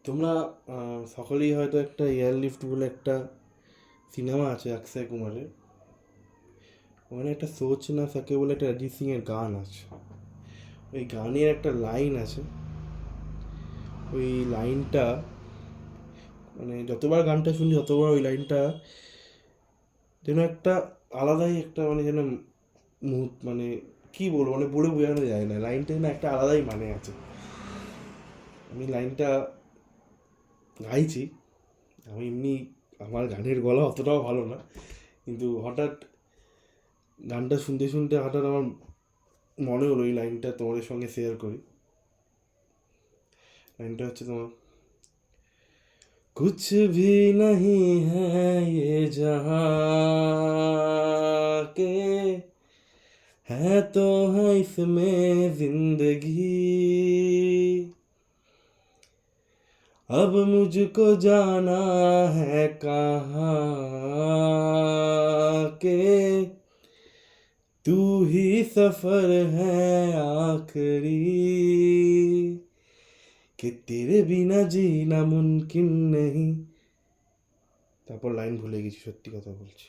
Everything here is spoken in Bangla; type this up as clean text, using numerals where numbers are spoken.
তোমরা সকলেই হয়তো একটা এয়ারলিফট বলে একটা সিনেমা আছে অক্ষয় কুমারের, ওখানে একটা সোচ না থাকে বলে একটা অরিজিৎ সিং এর গান আছে। ওই গানের একটা লাইন আছে, ওই লাইনটা মানে যতবার গানটা শুনি ততবার ওই লাইনটা যেন একটা আলাদাই একটা মানে যেন মানে কি বলবো, মানে বলে বোঝানো যায় না, লাইনটা যেন একটা আলাদাই মানে আছে। আমি লাইনটা গাইছি, আমি এমনি আমার গানের গলা অতটাও ভালো না, কিন্তু হঠাৎ গানটা শুনতে শুনতে হঠাৎ আমার মনে হলো এই লাইনটা তোমাদের সঙ্গে শেয়ার করি। লাইনটা হচ্ছে তোমার, कुछ भी नहीं है ये जहाँ के, है तो है इसमें जिंदगी, अब मुझको जाना है कहाँ के, तू ही सफर है आखिरी, कि तेरे बिना जीना मुमकिन नहीं। তারপর লাইন ভুলে গেছি, সত্যি কথা বলছি।